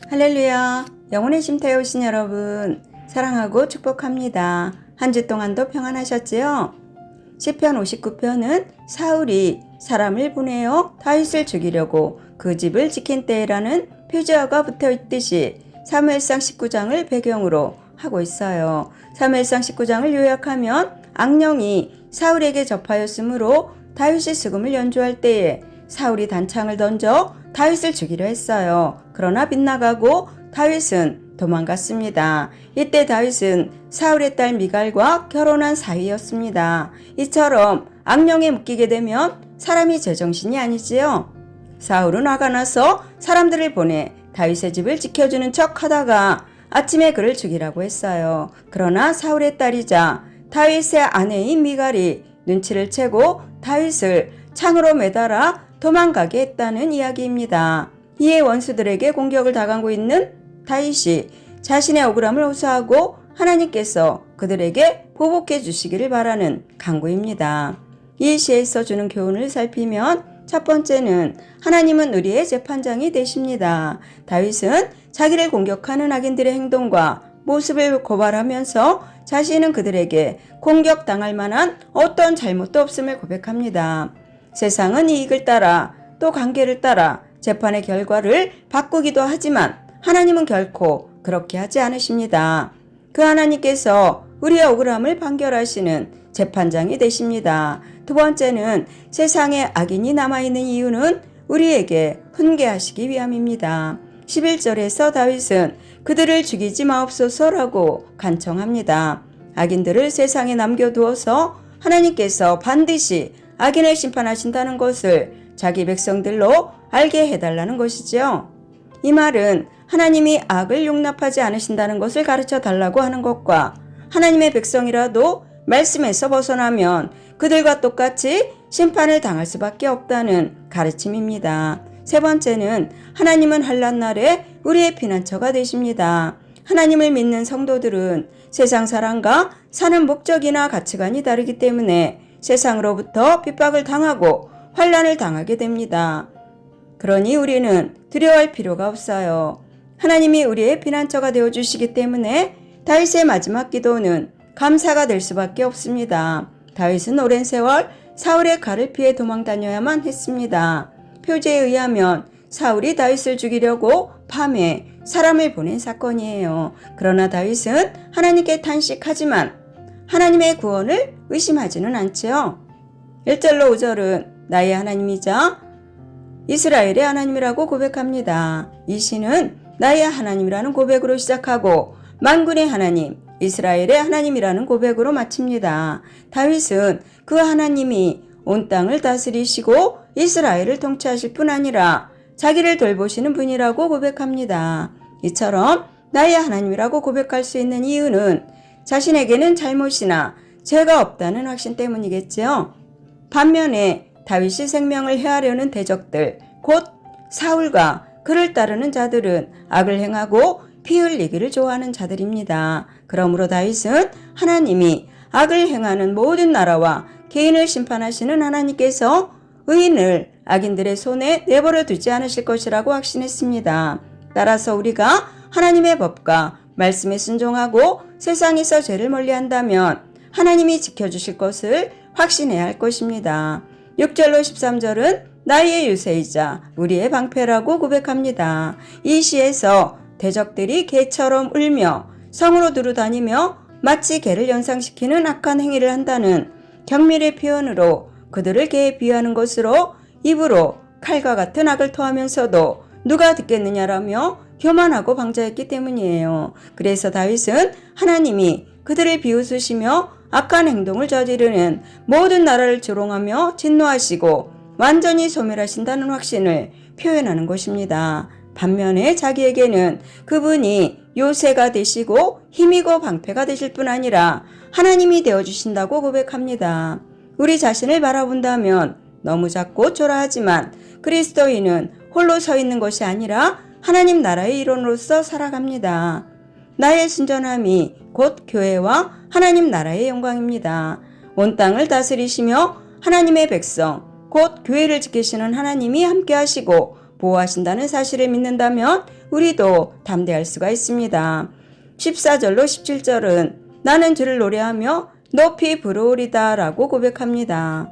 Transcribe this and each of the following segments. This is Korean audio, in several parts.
할렐루야. 영혼의 쉼터에 오신 여러분 사랑하고 축복합니다. 한 주 동안도 평안하셨지요? 시편 59편은 사울이 사람을 보내어 다윗을 죽이려고 그 집을 지킨 때라는 표제어가 붙어 있듯이 사무엘상 19장을 배경으로 하고 있어요. 사무엘상 19장을 요약하면 악령이 사울에게 접하였으므로 다윗이 수금을 연주할 때에 사울이 단창을 던져 다윗을 죽이려 했어요. 그러나 빗나가고 다윗은 도망갔습니다. 이때 다윗은 사울의 딸 미갈과 결혼한 사이였습니다. 이처럼 악령에 묶이게 되면 사람이 제정신이 아니지요. 사울은 화가 나서 사람들을 보내 다윗의 집을 지켜주는 척 하다가 아침에 그를 죽이라고 했어요. 그러나 사울의 딸이자 다윗의 아내인 미갈이 눈치를 채고 다윗을 창으로 매달아 도망가게 했다는 이야기입니다. 이에 원수들에게 공격을 당하고 있는 다윗이 자신의 억울함을 호소하고 하나님께서 그들에게 보복해 주시기를 바라는 간구입니다. 이 시에서 주는 교훈을 살피면 첫 번째는 하나님은 우리의 재판장이 되십니다. 다윗은 자기를 공격하는 악인들의 행동과 모습을 고발하면서 자신은 그들에게 공격당할 만한 어떤 잘못도 없음을 고백합니다. 세상은 이익을 따라 또 관계를 따라 재판의 결과를 바꾸기도 하지만 하나님은 결코 그렇게 하지 않으십니다. 그 하나님께서 우리의 억울함을 판결하시는 재판장이 되십니다. 두 번째는 세상에 악인이 남아있는 이유는 우리에게 훈계하시기 위함입니다. 11절에서 다윗은 그들을 죽이지 마옵소서라고 간청합니다. 악인들을 세상에 남겨두어서 하나님께서 반드시 악인을 심판하신다는 것을 자기 백성들로 알게 해달라는 것이죠. 이 말은 하나님이 악을 용납하지 않으신다는 것을 가르쳐 달라고 하는 것과 하나님의 백성이라도 말씀에서 벗어나면 그들과 똑같이 심판을 당할 수밖에 없다는 가르침입니다. 세 번째는 하나님은 환난 날에 우리의 피난처가 되십니다. 하나님을 믿는 성도들은 세상 사람과 사는 목적이나 가치관이 다르기 때문에 세상으로부터 핍박을 당하고 환난을 당하게 됩니다. 그러니 우리는 두려워할 필요가 없어요. 하나님이 우리의 피난처가 되어주시기 때문에 다윗의 마지막 기도는 감사가 될 수밖에 없습니다. 다윗은 오랜 세월 사울의 칼을 피해 도망 다녀야만 했습니다. 표제에 의하면 사울이 다윗을 죽이려고 밤에 사람을 보낸 사건이에요. 그러나 다윗은 하나님께 탄식하지만 하나님의 구원을 의심하지는 않지요. 1절로 5절은 나의 하나님이자 이스라엘의 하나님이라고 고백합니다. 이 시는 나의 하나님이라는 고백으로 시작하고 만군의 하나님, 이스라엘의 하나님이라는 고백으로 마칩니다. 다윗은 그 하나님이 온 땅을 다스리시고 이스라엘을 통치하실 뿐 아니라 자기를 돌보시는 분이라고 고백합니다. 이처럼 나의 하나님이라고 고백할 수 있는 이유는 자신에게는 잘못이나 죄가 없다는 확신 때문이겠지요. 반면에 다윗이 생명을 해하려는 대적들, 곧 사울과 그를 따르는 자들은 악을 행하고 피 흘리기를 좋아하는 자들입니다. 그러므로 다윗은 하나님이 악을 행하는 모든 나라와 개인을 심판하시는 하나님께서 의인을 악인들의 손에 내버려 두지 않으실 것이라고 확신했습니다. 따라서 우리가 하나님의 법과 말씀에 순종하고 세상에서 죄를 멀리한다면 하나님이 지켜주실 것을 확신해야 할 것입니다. 6절로 13절은 나의 유세이자 우리의 방패라고 고백합니다. 이 시에서 대적들이 개처럼 울며 성으로 두루다니며 마치 개를 연상시키는 악한 행위를 한다는 경멸의 표현으로 그들을 개에 비유하는 것으로 입으로 칼과 같은 악을 토하면서도 누가 듣겠느냐라며 교만하고 방자했기 때문이에요. 그래서 다윗은 하나님이 그들을 비웃으시며 악한 행동을 저지르는 모든 나라를 조롱하며 진노하시고 완전히 소멸하신다는 확신을 표현하는 것입니다. 반면에 자기에게는 그분이 요새가 되시고 힘이고 방패가 되실 뿐 아니라 하나님이 되어주신다고 고백합니다. 우리 자신을 바라본다면 너무 작고 초라하지만 그리스도인은 홀로 서 있는 것이 아니라 하나님 나라의 일원으로서 살아갑니다. 나의 순전함이 곧 교회와 하나님 나라의 영광입니다. 온 땅을 다스리시며 하나님의 백성, 곧 교회를 지키시는 하나님이 함께 하시고 보호하신다는 사실을 믿는다면 우리도 담대할 수가 있습니다. 14절로 17절은 나는 주를 노래하며 높이 부르오리다 라고 고백합니다.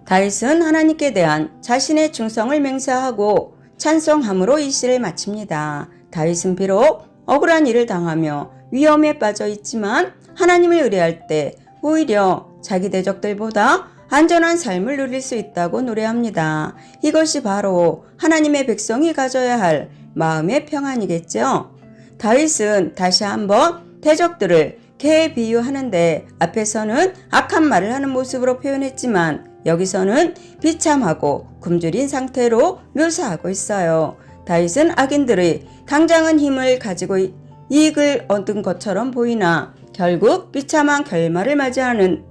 다윗은 하나님께 대한 자신의 충성을 맹세하고 찬송함으로 이 시를 마칩니다. 다윗은 비록 억울한 일을 당하며 위험에 빠져 있지만 하나님을 의뢰할 때 오히려 자기 대적들보다 안전한 삶을 누릴 수 있다고 노래합니다. 이것이 바로 하나님의 백성이 가져야 할 마음의 평안이겠죠. 다윗은 다시 한번 대적들을 개에 비유하는데 앞에서는 악한 말을 하는 모습으로 표현했지만 여기서는 비참하고 굶주린 상태로 묘사하고 있어요. 다윗은 악인들의 당장은 힘을 가지고 이익을 얻은 것처럼 보이나 결국 비참한 결말을 맞이하는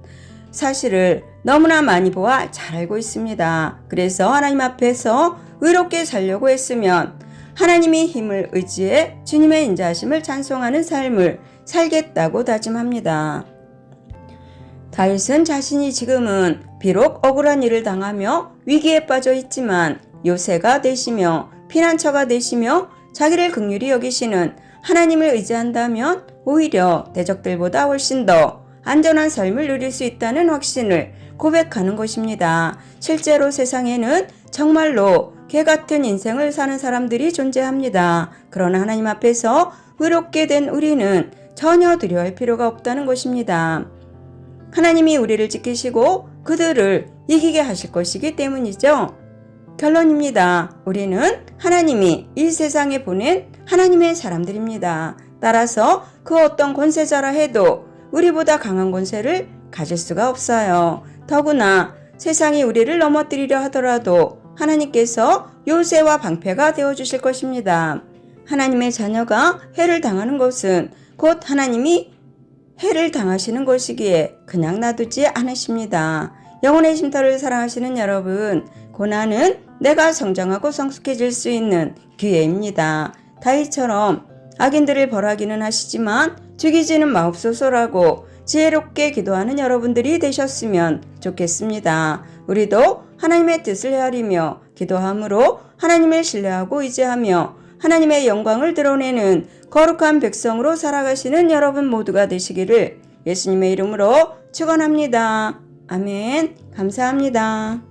사실을 너무나 많이 보아 잘 알고 있습니다. 그래서 하나님 앞에서 의롭게 살려고 했으면 하나님의 힘을 의지해 주님의 인자하심을 찬송하는 삶을 살겠다고 다짐합니다. 다윗은 자신이 지금은 비록 억울한 일을 당하며 위기에 빠져 있지만 요새가 되시며 피난처가 되시며 자기를 긍휼히 여기시는 하나님을 의지한다면 오히려 대적들보다 훨씬 더 안전한 삶을 누릴 수 있다는 확신을 고백하는 것입니다. 실제로 세상에는 정말로 개 같은 인생을 사는 사람들이 존재합니다. 그러나 하나님 앞에서 의롭게 된 우리는 전혀 두려워할 필요가 없다는 것입니다. 하나님이 우리를 지키시고 그들을 이기게 하실 것이기 때문이죠. 결론입니다. 우리는 하나님이 이 세상에 보낸 하나님의 사람들입니다. 따라서 그 어떤 권세자라 해도 우리보다 강한 권세를 가질 수가 없어요. 더구나 세상이 우리를 넘어뜨리려 하더라도 하나님께서 요새와 방패가 되어주실 것입니다. 하나님의 자녀가 해를 당하는 것은 곧 하나님이 해를 당하시는 것이기에 그냥 놔두지 않으십니다. 영혼의 쉼터를 사랑하시는 여러분, 고난은 내가 성장하고 성숙해질 수 있는 기회입니다. 다윗처럼 악인들을 벌하기는 하시지만 죽이지는 마옵소서라고 지혜롭게 기도하는 여러분들이 되셨으면 좋겠습니다. 우리도 하나님의 뜻을 헤아리며 기도함으로 하나님을 신뢰하고 의지하며 하나님의 영광을 드러내는 거룩한 백성으로 살아가시는 여러분 모두가 되시기를 예수님의 이름으로 축원합니다. 아멘. 감사합니다.